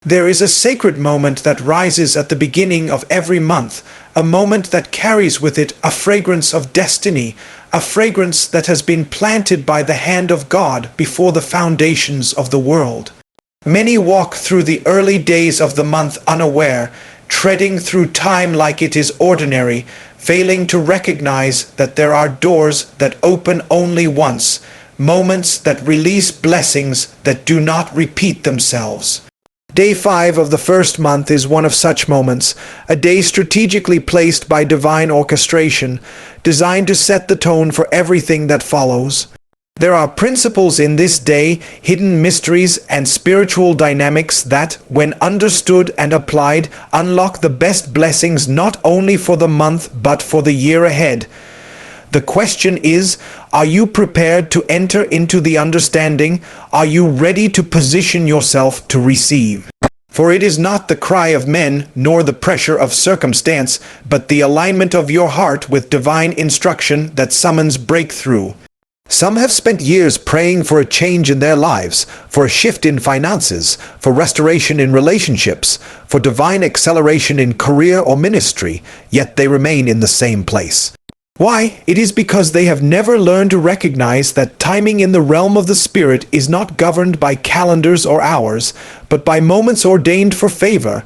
There is a sacred moment that rises at the beginning of every month, a moment that carries with it a fragrance of destiny, a fragrance that has been planted by the hand of God before the foundations of the world. Many walk through the early days of the month unaware, treading through time like it is ordinary, failing to recognize that there are doors that open only once, moments that release blessings that do not repeat themselves. Day 5 of the first month is one of such moments, a day strategically placed by divine orchestration, designed to set the tone for everything that follows. There are principles in this day, hidden mysteries and spiritual dynamics that, when understood and applied, unlock the best blessings not only for the month but for the year ahead. The question is, are you prepared to enter into the understanding? Are you ready to position yourself to receive? For it is not the cry of men, nor the pressure of circumstance, but the alignment of your heart with divine instruction that summons breakthrough. Some have spent years praying for a change in their lives, for a shift in finances, for restoration in relationships, for divine acceleration in career or ministry, yet they remain in the same place. Why? It is because they have never learned to recognize that timing in the realm of the Spirit is not governed by calendars or hours, but by moments ordained for favor.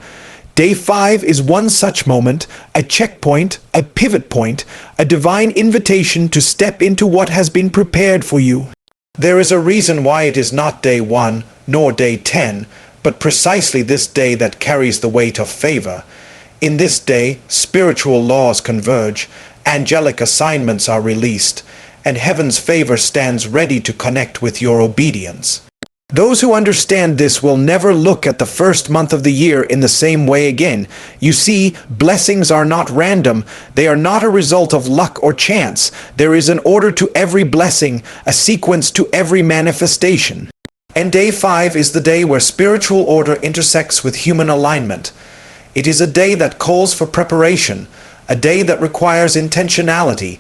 Day 5 is one such moment, a checkpoint, a pivot point, a divine invitation to step into what has been prepared for you. There is a reason why it is not day 1, nor day 10, but precisely this day that carries the weight of favor. In this day, spiritual laws converge, angelic assignments are released, and heaven's favor stands ready to connect with your obedience. Those who understand this will never look at the first month of the year in the same way again. You see, blessings are not random. They are not a result of luck or chance. There is an order to every blessing, a sequence to every manifestation. And day 5 is the day where spiritual order intersects with human alignment. It is a day that calls for preparation, a day that requires intentionality,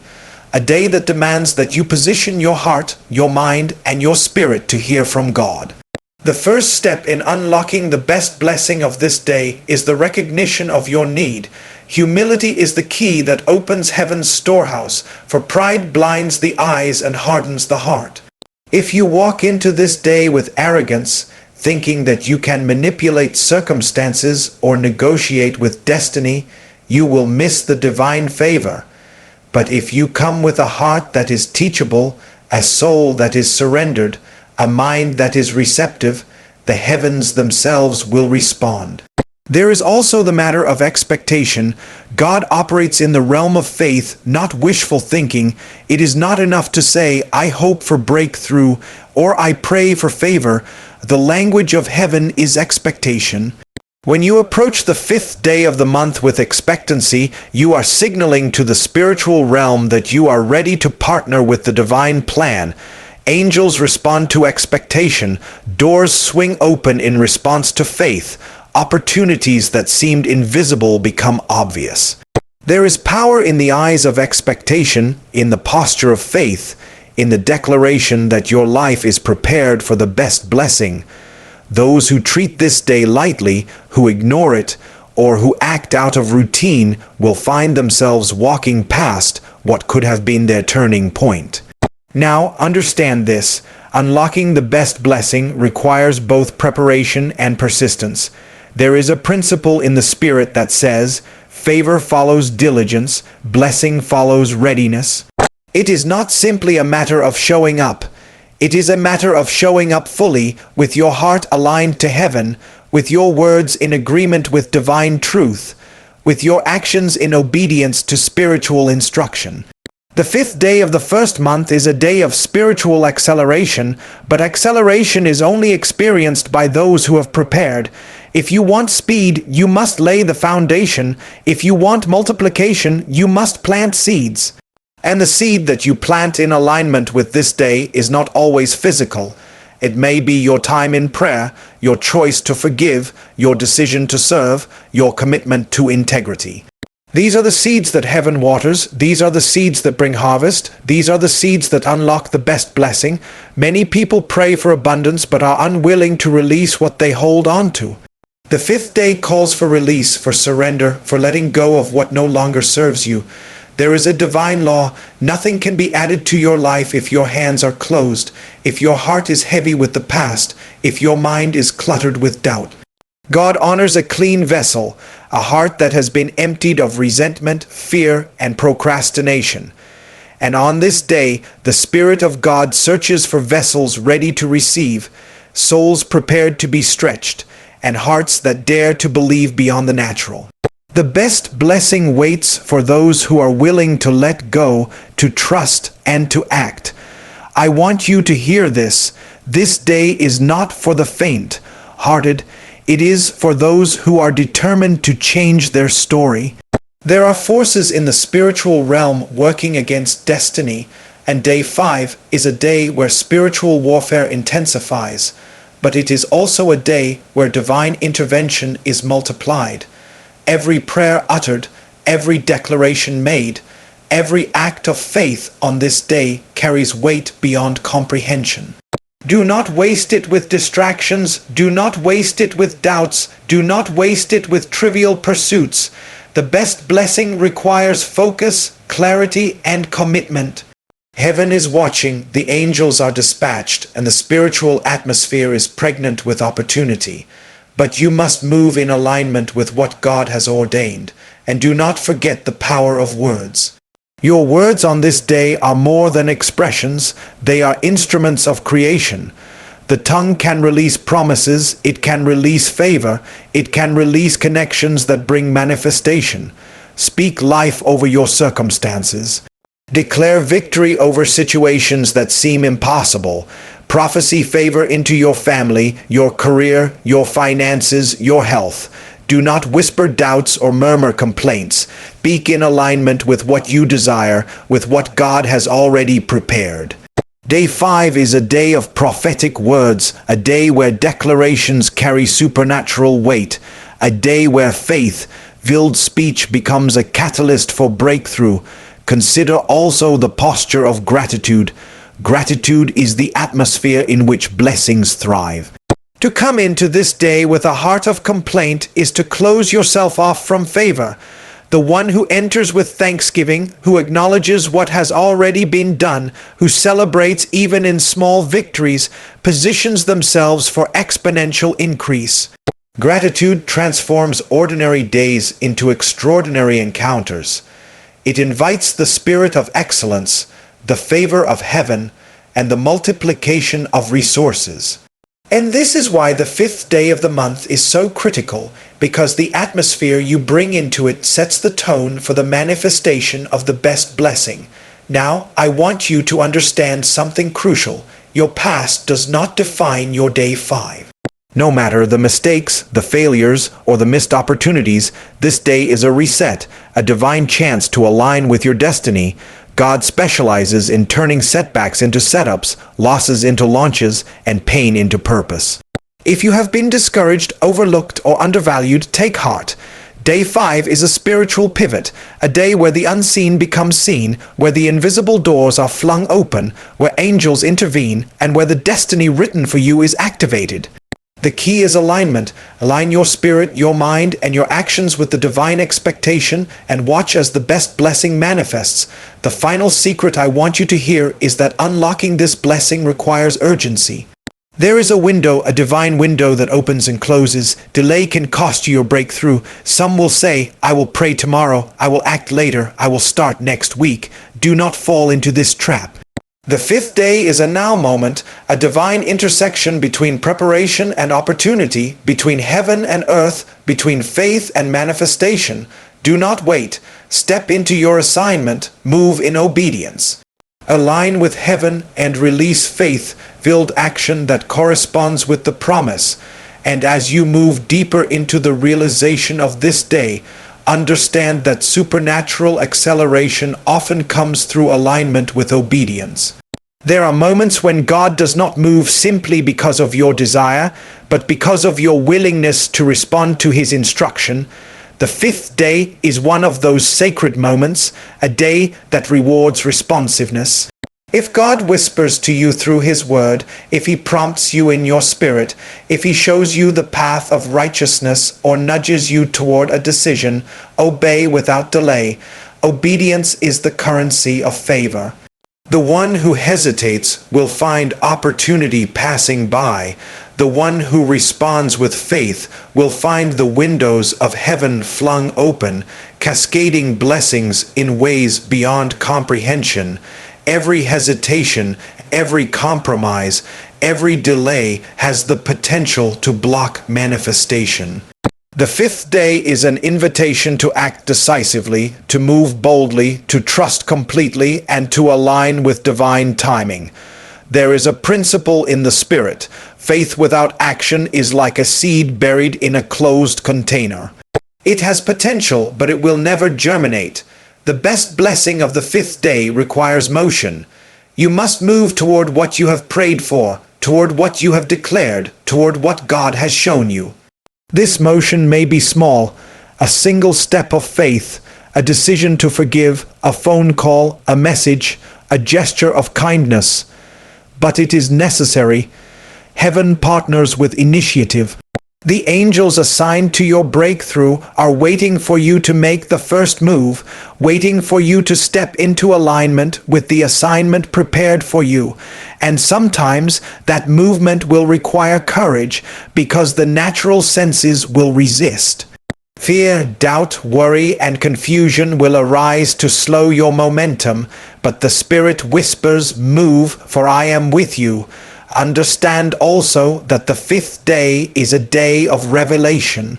a day that demands that you position your heart, your mind, and your spirit to hear from God. The first step in unlocking the best blessing of this day is the recognition of your need. Humility is the key that opens heaven's storehouse, for pride blinds the eyes and hardens the heart. If you walk into this day with arrogance, thinking that you can manipulate circumstances or negotiate with destiny, you will miss the divine favor. But if you come with a heart that is teachable, a soul that is surrendered, a mind that is receptive, the heavens themselves will respond. There is also the matter of expectation. God operates in the realm of faith, not wishful thinking. It is not enough to say, I hope for breakthrough, or I pray for favor. The language of heaven is expectation. When you approach the 5th day of the month with expectancy, you are signaling to the spiritual realm that you are ready to partner with the divine plan. Angels respond to expectation. Doors swing open in response to faith. Opportunities that seemed invisible become obvious. There is power in the eyes of expectation, in the posture of faith, in the declaration that your life is prepared for the best blessing. Those who treat this day lightly, who ignore it, or who act out of routine will find themselves walking past what could have been their turning point. Now, understand this. Unlocking the best blessing requires both preparation and persistence. There is a principle in the Spirit that says, favor follows diligence, blessing follows readiness. It is not simply a matter of showing up. It is a matter of showing up fully, with your heart aligned to heaven, with your words in agreement with divine truth, with your actions in obedience to spiritual instruction. The 5th day of the first month is a day of spiritual acceleration, but acceleration is only experienced by those who have prepared. If you want speed, you must lay the foundation. If you want multiplication, you must plant seeds. And the seed that you plant in alignment with this day is not always physical. It may be your time in prayer, your choice to forgive, your decision to serve, your commitment to integrity. These are the seeds that heaven waters. These are the seeds that bring harvest. These are the seeds that unlock the best blessing. Many people pray for abundance but are unwilling to release what they hold on to. The fifth day calls for release, for surrender, for letting go of what no longer serves you. There is a divine law. Nothing can be added to your life if your hands are closed, if your heart is heavy with the past, if your mind is cluttered with doubt. God honors a clean vessel, a heart that has been emptied of resentment, fear, and procrastination. And on this day, the Spirit of God searches for vessels ready to receive, souls prepared to be stretched, and hearts that dare to believe beyond the natural. The best blessing waits for those who are willing to let go, to trust, and to act. I want you to hear this. This day is not for the faint-hearted. It is for those who are determined to change their story. There are forces in the spiritual realm working against destiny, and day 5 is a day where spiritual warfare intensifies, but it is also a day where divine intervention is multiplied. Every prayer uttered, every declaration made, every act of faith on this day carries weight beyond comprehension. Do not waste it with distractions. Do not waste it with doubts. Do not waste it with trivial pursuits. The best blessing requires focus, clarity, and commitment. Heaven is watching, the angels are dispatched, and the spiritual atmosphere is pregnant with opportunity. But you must move in alignment with what God has ordained, and do not forget the power of words. Your words on this day are more than expressions, they are instruments of creation. The tongue can release promises, it can release favor, it can release connections that bring manifestation. Speak life over your circumstances. Declare victory over situations that seem impossible. Prophesy favor into your family, your career, your finances, your health. Do not whisper doubts or murmur complaints. Speak in alignment with what you desire, with what God has already prepared. Day 5 is a day of prophetic words, a day where declarations carry supernatural weight, a day where faith-filled speech becomes a catalyst for breakthrough. Consider also the posture of gratitude. Gratitude is the atmosphere in which blessings thrive. To come into this day with a heart of complaint is to close yourself off from favor. The one who enters with thanksgiving, who acknowledges what has already been done, who celebrates even in small victories, positions themselves for exponential increase. Gratitude transforms ordinary days into extraordinary encounters. It invites the spirit of excellence, the favor of heaven, and the multiplication of resources. And this is why the 5th day of the month is so critical, because the atmosphere you bring into it sets the tone for the manifestation of the best blessing. Now, I want you to understand something crucial. Your past does not define your day 5. No matter the mistakes, the failures, or the missed opportunities, this day is a reset, a divine chance to align with your destiny. God specializes in turning setbacks into setups, losses into launches, and pain into purpose. If you have been discouraged, overlooked, or undervalued, take heart. Day 5 is a spiritual pivot, a day where the unseen becomes seen, where the invisible doors are flung open, where angels intervene, and where the destiny written for you is activated. The key is alignment. Align your spirit, your mind, and your actions with the divine expectation, and watch as the best blessing manifests. The final secret I want you to hear is that unlocking this blessing requires urgency. There is a window, a divine window that opens and closes. Delay can cost you your breakthrough. Some will say, I will pray tomorrow, I will act later, I will start next week. Do not fall into this trap. The 5th day is a now moment, a divine intersection between preparation and opportunity, between heaven and earth, between faith and manifestation. Do not wait. Step into your assignment. Move in obedience. Align with heaven and release faith-filled action that corresponds with the promise. And as you move deeper into the realization of this day, understand that supernatural acceleration often comes through alignment with obedience. There are moments when God does not move simply because of your desire, but because of your willingness to respond to His instruction. The 5th day is one of those sacred moments, a day that rewards responsiveness. If God whispers to you through His Word, if He prompts you in your spirit, if He shows you the path of righteousness or nudges you toward a decision, obey without delay. Obedience is the currency of favor. The one who hesitates will find opportunity passing by. The one who responds with faith will find the windows of heaven flung open, cascading blessings in ways beyond comprehension. Every hesitation, every compromise, every delay has the potential to block manifestation. The fifth day is an invitation to act decisively, to move boldly, to trust completely, and to align with divine timing. There is a principle in the Spirit. Faith without action is like a seed buried in a closed container. It has potential, but it will never germinate. The best blessing of the fifth day requires motion. You must move toward what you have prayed for, toward what you have declared, toward what God has shown you. This motion may be small, a single step of faith, a decision to forgive, a phone call, a message, a gesture of kindness. But it is necessary. Heaven partners with initiative. The angels assigned to your breakthrough are waiting for you to make the first move, waiting for you to step into alignment with the assignment prepared for you. And sometimes that movement will require courage because the natural senses will resist. Fear, doubt, worry, and confusion will arise to slow your momentum, but the Spirit whispers, "Move, for I am with you." Understand also that the fifth day is a day of revelation.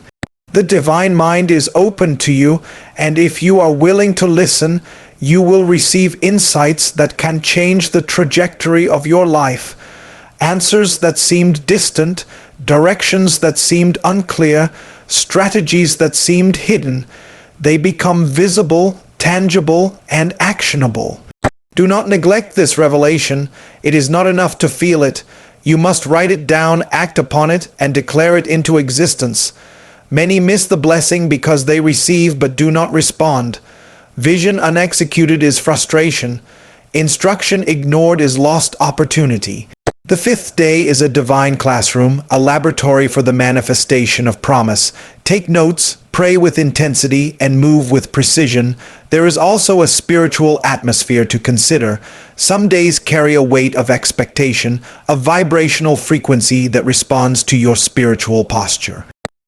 The divine mind is open to you, and if you are willing to listen, you will receive insights that can change the trajectory of your life. Answers that seemed distant, directions that seemed unclear, strategies that seemed hidden, they become visible, tangible, and actionable. Do not neglect this revelation. It is not enough to feel it. You must write it down, act upon it, and declare it into existence. Many miss the blessing because they receive but do not respond. Vision unexecuted is frustration. Instruction ignored is lost opportunity. The fifth day is a divine classroom, a laboratory for the manifestation of promise. Take notes, pray with intensity, and move with precision. There is also a spiritual atmosphere to consider. Some days carry a weight of expectation, a vibrational frequency that responds to your spiritual posture.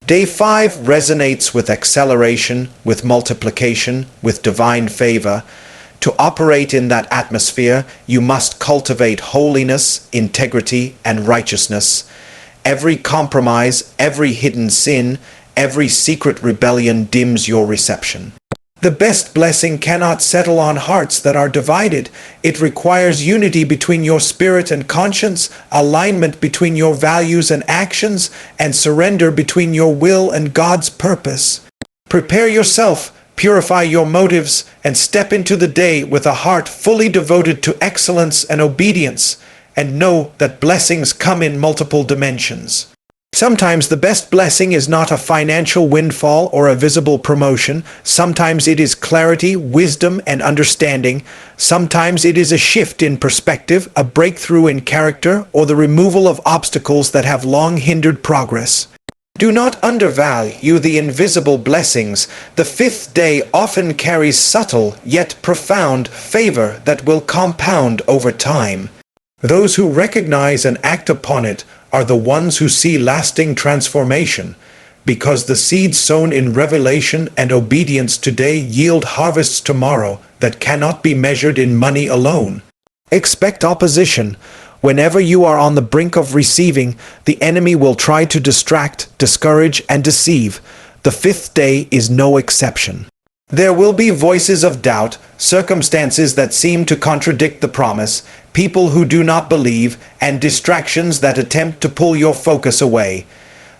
Day 5 resonates with acceleration, with multiplication, with divine favor. To operate in that atmosphere, you must cultivate holiness, integrity, and righteousness. Every compromise, every hidden sin, every secret rebellion dims your reception. The best blessing cannot settle on hearts that are divided. It requires unity between your spirit and conscience, alignment between your values and actions, and surrender between your will and God's purpose. Prepare yourself. Purify your motives and step into the day with a heart fully devoted to excellence and obedience, and know that blessings come in multiple dimensions. Sometimes the best blessing is not a financial windfall or a visible promotion. Sometimes it is clarity, wisdom, and understanding. Sometimes it is a shift in perspective, a breakthrough in character, or the removal of obstacles that have long hindered progress. Do not undervalue the invisible blessings. The fifth day often carries subtle yet profound favor that will compound over time. Those who recognize and act upon it are the ones who see lasting transformation, because the seeds sown in revelation and obedience today yield harvests tomorrow that cannot be measured in money alone. Expect opposition. Whenever you are on the brink of receiving, the enemy will try to distract, discourage, and deceive. The fifth day is no exception. There will be voices of doubt, circumstances that seem to contradict the promise, people who do not believe, and distractions that attempt to pull your focus away.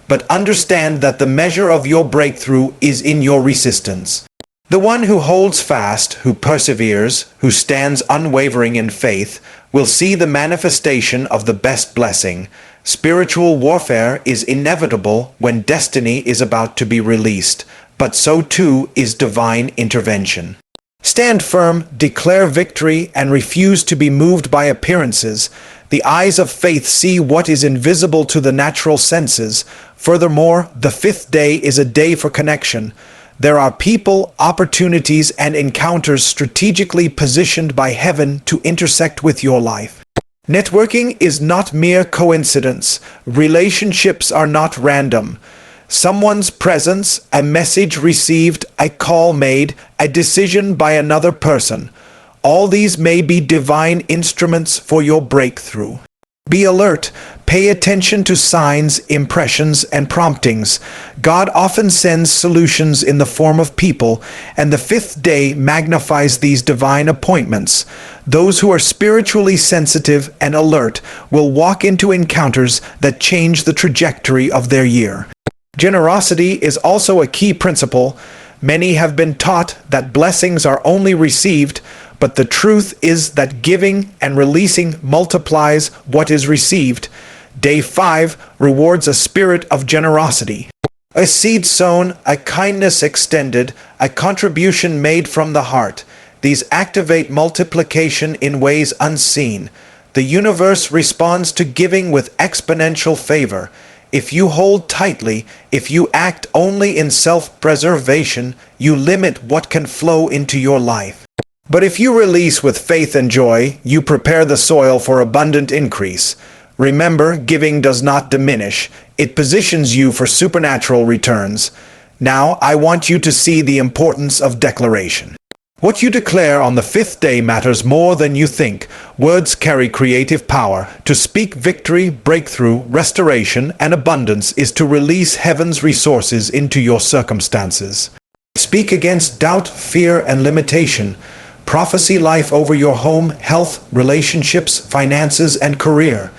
But understand that the measure of your breakthrough is in your resistance. The one who holds fast, who perseveres, who stands unwavering in faith, will see the manifestation of the best blessing. Spiritual warfare is inevitable when destiny is about to be released, but so too is divine intervention. Stand firm, declare victory, and refuse to be moved by appearances. The eyes of faith see what is invisible to the natural senses. Furthermore, the fifth day is a day for connection. There are people, opportunities, and encounters strategically positioned by heaven to intersect with your life. Networking is not mere coincidence. Relationships are not random. Someone's presence, a message received, a call made, a decision by another person. All these may be divine instruments for your breakthrough. Be alert. Pay attention to signs, impressions, and promptings. God often sends solutions in the form of people, and the fifth day magnifies these divine appointments. Those who are spiritually sensitive and alert will walk into encounters that change the trajectory of their year. Generosity is also a key principle. Many have been taught that blessings are only received, but the truth is that giving and releasing multiplies what is received. Day 5 rewards a spirit of generosity. A seed sown, a kindness extended, a contribution made from the heart. These activate multiplication in ways unseen. The universe responds to giving with exponential favor. If you hold tightly, if you act only in self-preservation, you limit what can flow into your life. But if you release with faith and joy, you prepare the soil for abundant increase. Remember, giving does not diminish. It positions you for supernatural returns. Now, I want you to see the importance of declaration. What you declare on the fifth day matters more than you think. Words carry creative power. To speak victory, breakthrough, restoration, and abundance is to release heaven's resources into your circumstances. Speak against doubt, fear, and limitation. Prophesy life over your home, health, relationships, finances, and career.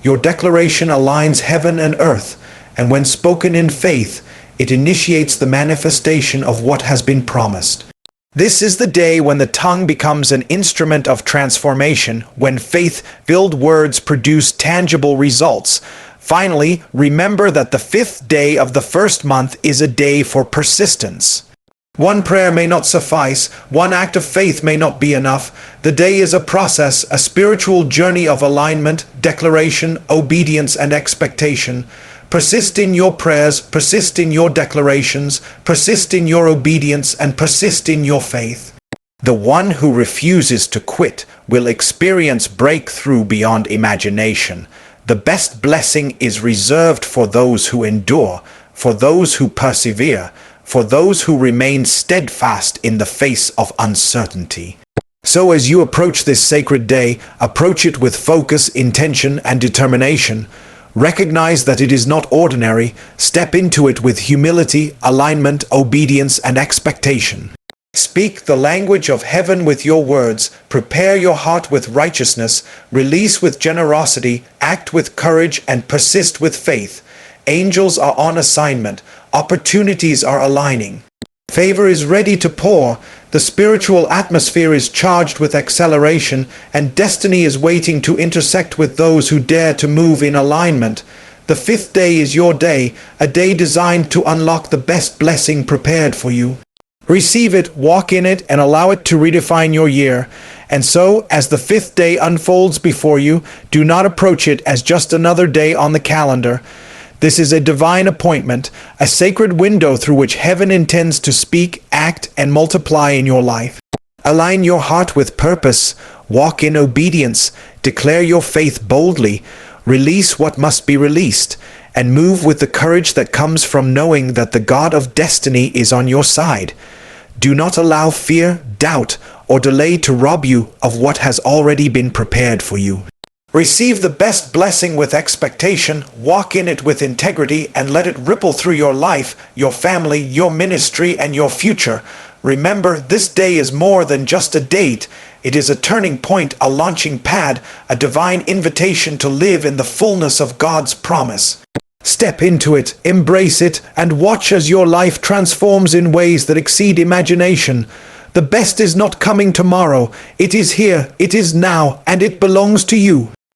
Your declaration aligns heaven and earth, and when spoken in faith, it initiates the manifestation of what has been promised. This is the day when the tongue becomes an instrument of transformation, when faith-filled words produce tangible results. Finally, remember that the fifth day of the first month is a day for persistence. One prayer may not suffice, one act of faith may not be enough. The day is a process, a spiritual journey of alignment, declaration, obedience, and expectation. Persist in your prayers, persist in your declarations, persist in your obedience, and persist in your faith. The one who refuses to quit will experience breakthrough beyond imagination. The best blessing is reserved for those who endure, for those who persevere, for those who remain steadfast in the face of uncertainty. So as you approach this sacred day, approach it with focus, intention, and determination. Recognize that it is not ordinary. Step into it with humility, alignment, obedience, and expectation. Speak the language of heaven with your words. Prepare your heart with righteousness. Release with generosity. Act with courage, and persist with faith. Angels are on assignment. Opportunities are aligning. Favor is ready to pour. The spiritual atmosphere is charged with acceleration, and destiny is waiting to intersect with those who dare to move in alignment. The fifth day is your day, a day designed to unlock the best blessing prepared for you. Receive it, walk in it, and allow it to redefine your year. And so, as the fifth day unfolds before you, do not approach it as just another day on the calendar. This is a divine appointment, a sacred window through which heaven intends to speak, act, and multiply in your life. Align your heart with purpose, walk in obedience, declare your faith boldly, release what must be released, and move with the courage that comes from knowing that the God of destiny is on your side. Do not allow fear, doubt, or delay to rob you of what has already been prepared for you. Receive the best blessing with expectation, walk in it with integrity, and let it ripple through your life, your family, your ministry, and your future. Remember, this day is more than just a date. It is a turning point, a launching pad, a divine invitation to live in the fullness of God's promise. Step into it, embrace it, and watch as your life transforms in ways that exceed imagination. The best is not coming tomorrow. It is here, it is now, and it belongs to you.